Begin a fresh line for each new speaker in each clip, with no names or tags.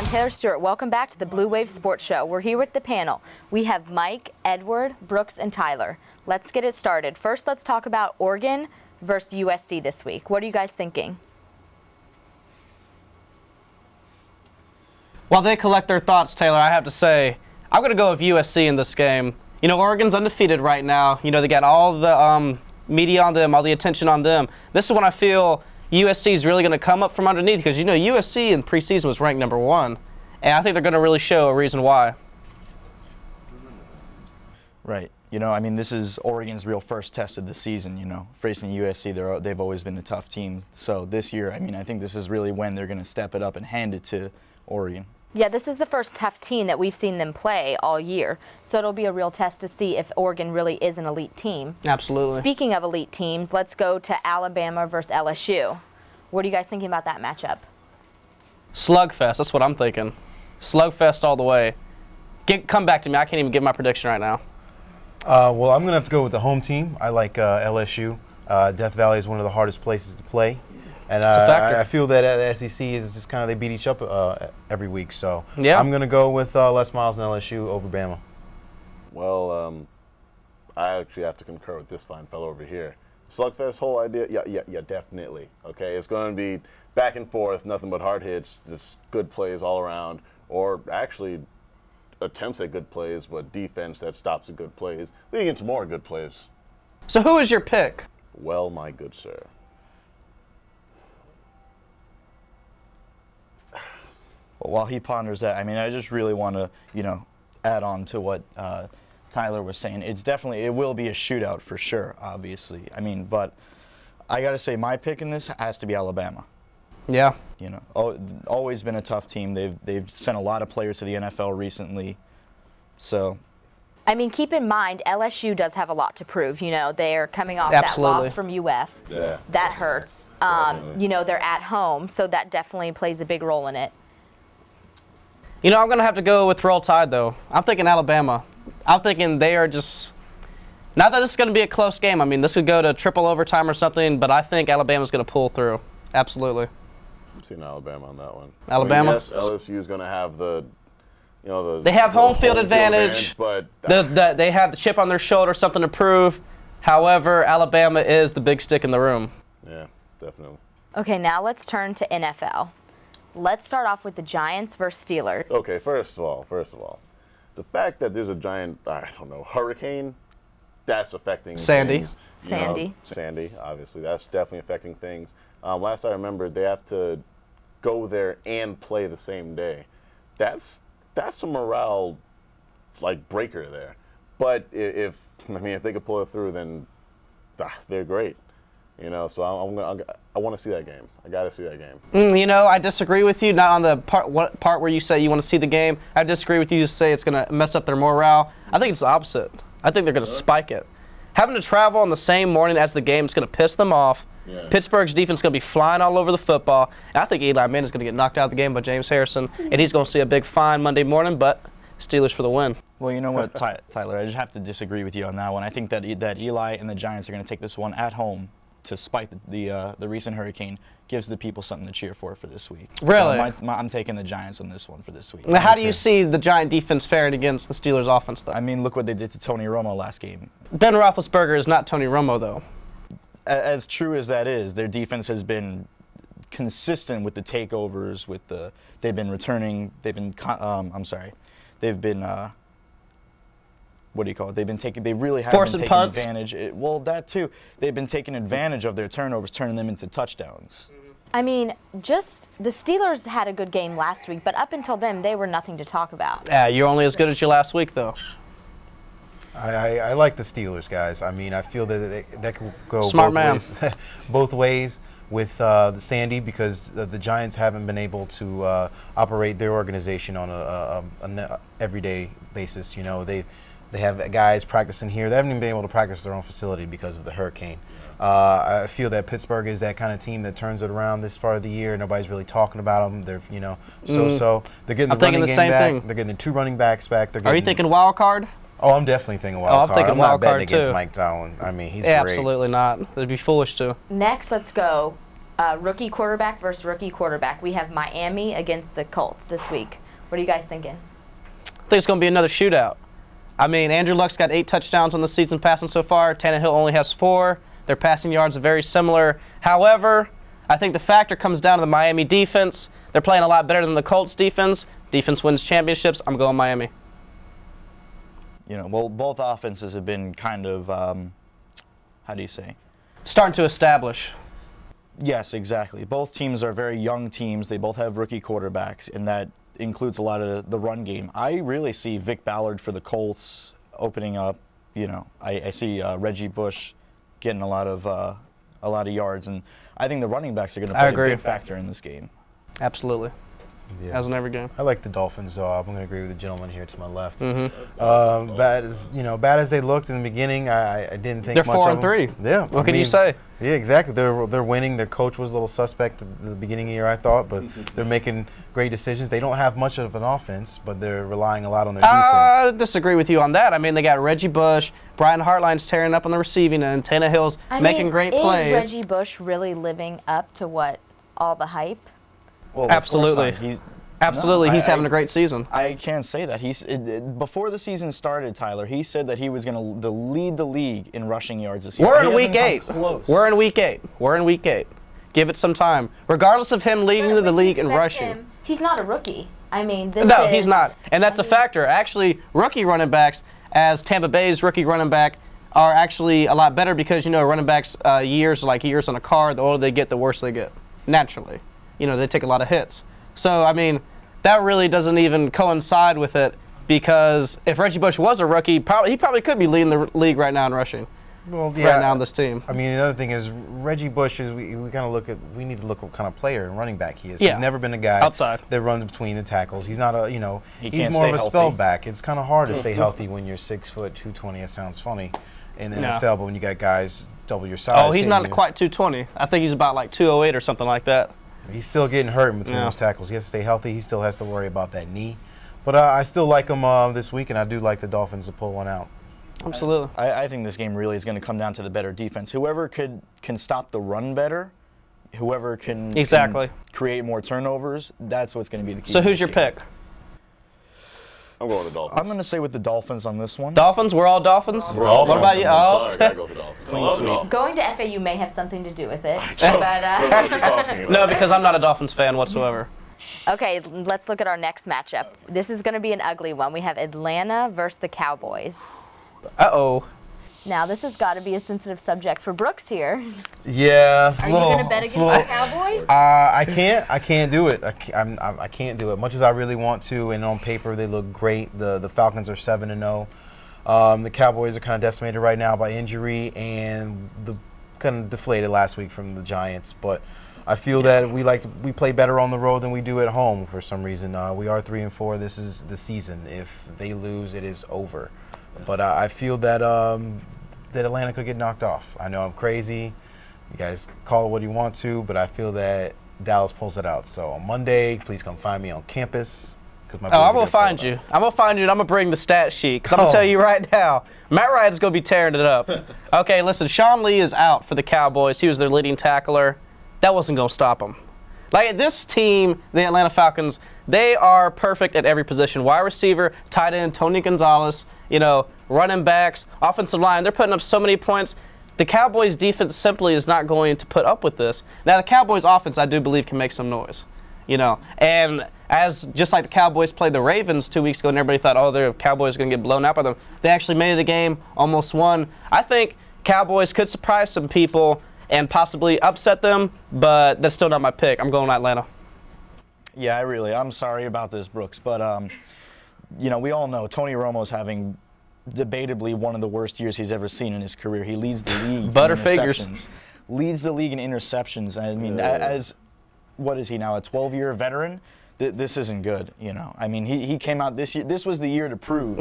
I'm Taylor Stewart. Welcome back to the Blue Wave Sports Show. We're here with the panel. We have Mike, Edward, Brooks, and Tyler. Let's get it started. First, let's talk about Oregon versus USC this week. What are you guys thinking?
While they collect their thoughts, Taylor, I have to say, I'm going to go with USC in this game. You know, Oregon's undefeated right now. You know, they got all the media on them, all the attention on them. This is when I feel USC is really going to come up from underneath because, you know, USC in preseason was ranked #1, and I think they're going to really show a reason why.
Right. You know, I mean, this is Oregon's real first test of the season, you know. Facing USC, they've always been a tough team. So this year, I mean, I think this is really when they're going to step it up and hand it to Oregon.
Yeah, this is the first tough team that we've seen them play all year. So it'll be a real test to see if Oregon really is an elite team.
Absolutely.
Speaking of elite teams, let's go to Alabama versus LSU. What are you guys thinking about that matchup?
Slugfest, that's what I'm thinking. Slugfest all the way. Come back to me. I can't even give my prediction right now.
Well, I'm going to have to go with the home team. I like LSU. Death Valley is one of the hardest places to play. And I feel that the SEC is just kind of, they beat each up every week. So yeah. I'm going to go with Les Miles and LSU over Bama.
Well, I actually have to concur with this fine fellow over here. Slugfest whole idea, yeah, definitely. Okay, it's going to be back and forth, nothing but hard hits, just good plays all around, or actually attempts at good plays, but defense that stops the good plays, leading into more good plays.
So who is your pick?
Well, my good sir.
Well, while he ponders that, I mean, I just really want to, you know, add on to what Tyler was saying. It will be a shootout for sure, obviously. I mean, but I got to say, my pick in this has to be Alabama.
Yeah.
You know, always been a tough team. They've sent a lot of players to the NFL recently, so.
I mean, keep in mind, LSU does have a lot to prove. You know, they're coming off
Absolutely.
that loss from UF.
Yeah.
That hurts. You know, they're at home, so that definitely plays a big role in it.
You know, I'm going to have to go with Roll Tide, though. I'm thinking Alabama. I'm thinking they are just – not that it's going to be a close game. I mean, this could go to triple overtime or something, but I think Alabama's going to pull through. Absolutely.
I'm seeing Alabama on that one.
Alabama?
I mean, yes, LSU is going to have the – you know,
they have home field advantage,
but
they have the chip on their shoulder, something to prove. However, Alabama is the big stick in the room.
Yeah, definitely.
Okay, now let's turn to NFL. Let's start off with the Giants versus Steelers.
Okay, first of all, the fact that there's a giant, I don't know, hurricane, that's affecting
Sandy.
things.
Sandy,
obviously, that's definitely affecting things. Last I remember, they have to go there and play the same day. That's a morale like breaker there. But if they could pull it through, then they're great. You know, so I want to see that game. I got to see that game.
You know, I disagree with you. Not on the part where you say you want to see the game. I disagree with you to say it's going to mess up their morale. I think it's the opposite. I think they're going to spike it. Having to travel on the same morning as the game is going to piss them off. Yeah. Pittsburgh's defense is going to be flying all over the football. And I think Eli Manning is going to get knocked out of the game by James Harrison, and he's going to see a big fine Monday morning, but Steelers for the win.
Well, you know what, Tyler, I just have to disagree with you on that one. I think that Eli and the Giants are going to take this one at home to spite the recent hurricane, gives the people something to cheer for this week.
Really?
So I'm taking the Giants on this one for this week.
Now, how do you see the Giant defense faring against the Steelers offense, though?
I mean, look what they did to Tony Romo last game.
Ben Roethlisberger is not Tony Romo, though.
As true as that is, their defense has been consistent with the takeovers, they've been returning, they've been what do you call it? They really have been taking advantage. Well, that too. They've been taking advantage of their turnovers, turning them into touchdowns.
I mean, just the Steelers had a good game last week, but up until then, they were nothing to talk about.
Yeah, you're only as good as your last week, though.
I like the Steelers, guys. I mean, I feel that that could go
both
ways with the Sandy, because the Giants haven't been able to operate their organization on a everyday basis. You know, they have guys practicing here. They haven't even been able to practice their own facility because of the hurricane. I feel that Pittsburgh is that kind of team that turns it around this part of the year. Nobody's really talking about them. They're, you know, so they're getting the running game back. They're getting the 2 running backs back.
Are you thinking wild card?
Oh, I'm definitely thinking wild card.
I'm thinking wild card
too. Against Mike Tomlin. I mean, he's great.
Absolutely not. They'd be foolish to.
Next, let's go Rookie quarterback versus rookie quarterback. We have Miami against the Colts this week. What are you guys thinking?
I think it's going to be another shootout. I mean, Andrew Luck's got 8 touchdowns on the season passing so far. Tannehill only has 4. Their passing yards are very similar. However, I think the factor comes down to the Miami defense. They're playing a lot better than the Colts defense. Defense wins championships. I'm going Miami.
You know, well, both offenses have been kind of, how do you say?
Starting to establish.
Yes, exactly. Both teams are very young teams. They both have rookie quarterbacks, and that includes a lot of the run game. I really see Vic Ballard for the Colts opening up. You know, I see Reggie Bush getting a lot of yards, and I think the running backs are going to play a big factor in this game.
Absolutely.
Yeah.
As in every game.
I like the Dolphins, though. I'm going to agree with the gentleman here to my left.
Mm-hmm.
Bad as they looked in the beginning, I didn't think
they're
much of them.
They're 4-3.
Yeah.
What can you say?
Yeah, exactly. They're winning. Their coach was a little suspect at the beginning of the year, I thought, but they're making great decisions. They don't have much of an offense, but they're relying a lot on their defense.
I disagree with you on that. I mean, they got Reggie Bush, Brian Hartline's tearing up on the receiving end, Tannehill's making great plays.
Is Reggie Bush really living up to what all the hype?
Well,
absolutely. He's having a great season.
I can't say that. Before the season started, Tyler, he said that he was going to lead the league in rushing yards this year.
We're in week 8. We're in week 8. We're in week 8. Give it some time. Regardless of him leading the league in rushing.
He's not a rookie. I mean,
he's not. And that's a factor. Actually, rookie running backs, as Tampa Bay's rookie running back, are actually a lot better because, you know, running backs years like years on a car. The older they get, the worse they get. Naturally. You know, they take a lot of hits. So, I mean, that really doesn't even coincide with it because if Reggie Bush was a rookie, he probably could be leading the league right now in rushing.
Well, yeah,
right now on this team.
I mean, the other thing is Reggie Bush is we kind of we need to look what kind of player and running back he is.
Yeah.
He's never been a guy
outside
that runs between the tackles. He's not a, you know, he's more of a spell back. It's kind of hard to stay healthy when you're 6 foot 220. It sounds funny in the NFL, but when you got guys double your size.
Oh, he's not quite 220. I think he's about like 208 or something like that.
He's still getting hurt in between those tackles. He has to stay healthy. He still has to worry about that knee. But I still like him this week, and I do like the Dolphins to pull one out.
Absolutely.
I think this game really is going to come down to the better defense. Whoever can stop the run better, whoever can create more turnovers, that's what's going to be the key.
So who's your pick?
I'm going with the Dolphins.
I'm going to say with the Dolphins on this one.
Dolphins? We're all Dolphins?
We're all
What about you?
Oh, sorry, gotta go with the Dolphins.
Clean sweep.
Going to FAU may have something to do with it.
No, because I'm not a Dolphins fan whatsoever.
Okay, let's look at our next matchup. This is going to be an ugly one. We have Atlanta versus the Cowboys.
Uh-oh.
Now, this has got to be a sensitive subject for Brooks here.
Yeah, it's
Are you going to bet against the Cowboys?
I can't do it. I can't do it. Much as I really want to, and on paper they look great. The Falcons are 7-0. The Cowboys are kind of decimated right now by injury and the kind of deflated last week from the Giants. But I feel that we play better on the road than we do at home for some reason. We are 3-4. This is the season. If they lose, it is over. But I feel that that Atlanta could get knocked off. I know I'm crazy. You guys call it what you want to, but I feel that Dallas pulls it out. So on Monday, please come find me on campus.
I'm going to find you. I'm going to find you, and I'm going to bring the stat sheet because I'm going to tell you right now, Matt Ryan's going to be tearing it up. Okay, listen, Sean Lee is out for the Cowboys. He was their leading tackler. That wasn't going to stop him. Like, this team, the Atlanta Falcons, they are perfect at every position. Wide receiver, tight end, Tony Gonzalez, you know, running backs, offensive line. They're putting up so many points. The Cowboys' defense simply is not going to put up with this. Now, the Cowboys' offense, I do believe, can make some noise, you know. And just like the Cowboys played the Ravens 2 weeks ago and everybody thought, oh, the Cowboys are going to get blown out by them, they actually made it a game, almost won. I think Cowboys could surprise some people and possibly upset them, but that's still not my pick. I'm going Atlanta.
Yeah, I'm sorry about this, Brooks, but you know, we all know Tony Romo's having debatably one of the worst years he's ever seen in his career. He leads the league in interceptions. Leads the league in interceptions. I mean, what is he now, a 12-year veteran? This isn't good, you know. I mean, he came out this year. This was the year to prove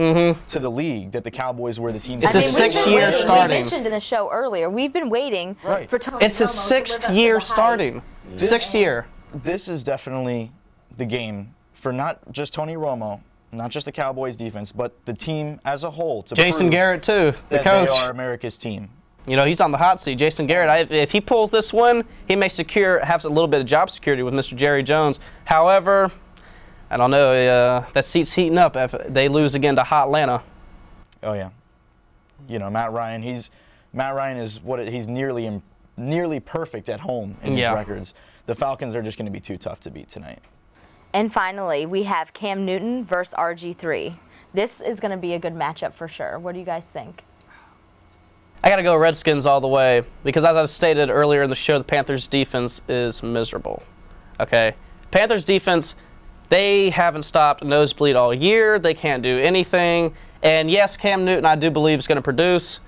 to the league that the Cowboys were the team.
It's his 6th year starting.
We mentioned in the show earlier, we've been waiting for Tony
It's his 6th year starting. 6th year.
This is definitely the game for not just Tony Romo, not just the Cowboys defense, but the team as a whole. To
Jason
prove
Garrett, too, the
that
coach.
They are America's team.
You know, he's on the hot seat. Jason Garrett, if he pulls this win, he may have a little bit of job security with Mr. Jerry Jones. However, I don't know, that seat's heating up if they lose again to hot Atlanta.
Oh yeah, you know, Matt Ryan is he's nearly perfect at home in his records. The Falcons are just going to be too tough to beat tonight.
And finally, we have Cam Newton versus RG3. This is going to be a good matchup for sure. What do you guys think?
I got to go Redskins all the way because, as I stated earlier in the show, the Panthers' defense is miserable. Okay? Panthers' defense, they haven't stopped a nosebleed all year. They can't do anything. And, yes, Cam Newton, I do believe, is going to produce,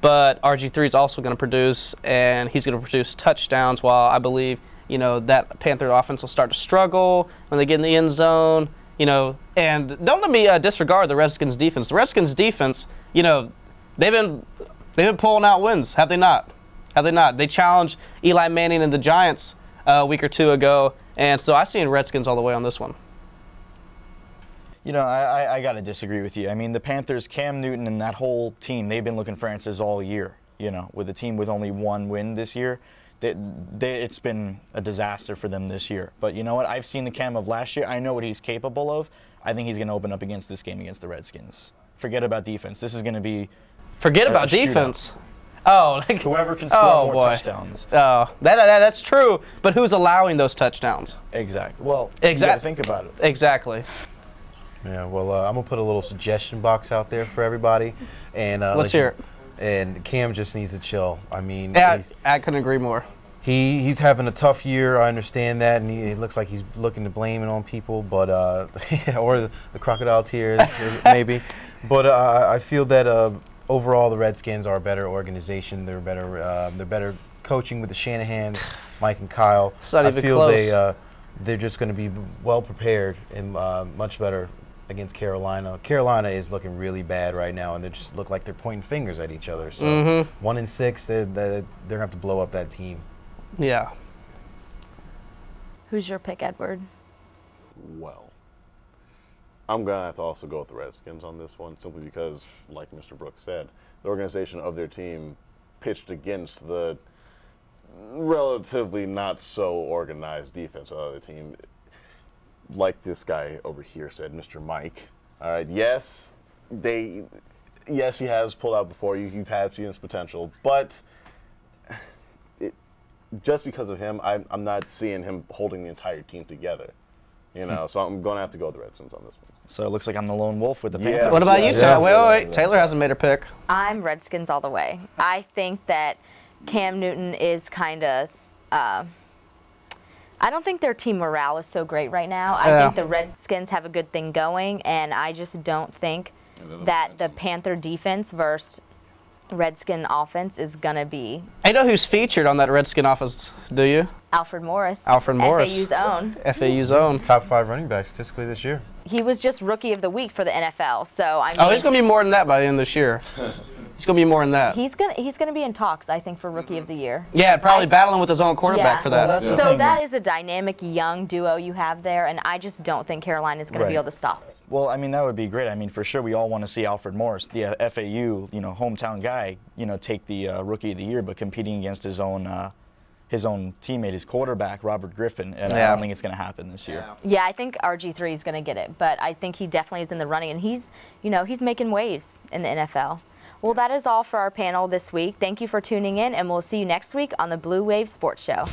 but RG3 is also going to produce, and he's going to produce touchdowns while I believe, you know, that Panther offense will start to struggle when they get in the end zone. You know, and don't let me disregard the Redskins' defense. The Redskins' defense, you know, they've been pulling out wins, have they not? Have they not? They challenged Eli Manning and the Giants a week or two ago, and so I see Redskins all the way on this one.
You know, I got to disagree with you. I mean, the Panthers, Cam Newton and that whole team, they've been looking for answers all year. You know, with a team with only one win this year, it's been a disaster for them this year. But you know what? I've seen the Cam of last year. I know what he's capable of. I think he's going to open up against this game against the Redskins. Forget about defense. This is going to be
Forget about defense. Oh, like,
whoever can score more touchdowns.
Oh, that's true. But who's allowing those touchdowns?
Exactly. Well, you got to think about it.
Exactly.
Yeah. Well, I'm gonna put a little suggestion box out there for everybody, and
let's hear it.
And Cam just needs to chill. I mean,
yeah, I couldn't agree more.
He's having a tough year. I understand that, and it looks like he's looking to blame it on people, but or the crocodile tears maybe. But I feel that overall the Redskins are a better organization. They're better coaching with the Shanahans, Mike and Kyle.
It's not even close.
They're just going to be well prepared and much better against Carolina. Carolina is looking really bad right now, and they just look like they're pointing fingers at each other. So 1-6, they're going to have to blow up that team.
Yeah.
Who's your pick, Edward?
Well, I'm going to have to also go with the Redskins on this one, simply because, like Mr. Brooks said, the organization of their team pitched against the relatively not so organized defense of the team. Like this guy over here said, Mr. Mike. All right, yes, he has pulled out before. You've had seen his potential, but just because of him, I'm not seeing him holding the entire team together. You know, so I'm going to have to go with the Redskins on this one.
So it looks like I'm the lone wolf with the Panthers.
What about you, Taylor? Wait. Taylor hasn't made her pick.
I'm Redskins all the way. I think that Cam Newton is kind of I don't think their team morale is so great right now. I think the Redskins have a good thing going, and I just don't think that the Panther defense versus Redskin offense is going to be.
I know who's featured on that Redskin offense, do you?
Alfred Morris.
Alfred Morris.
FAU's own.
FAU's own.
Top 5 running back statistically this year.
He was just Rookie of the Week for the NFL, so I mean.
Oh, he's going to be more than that by the end of this year. He's going to be more than that.
He's gonna be in talks, I think, for Rookie of the Year.
Yeah, probably battling with his own quarterback for that.
Well,
so that is a dynamic young duo you have there, and I just don't think Carolina is going to be able to stop it.
Well, I mean, that would be great. I mean, for sure, we all want to see Alfred Morris, the FAU, hometown guy, take the Rookie of the Year, but competing against his own teammate, his quarterback, Robert Griffin, and I don't think it's going to happen this year.
Yeah, I think RG3 is going to get it, but I think he definitely is in the running, and he's making waves in the NFL. Well, that is all for our panel this week. Thank you for tuning in, and we'll see you next week on the Blue Wave Sports Show.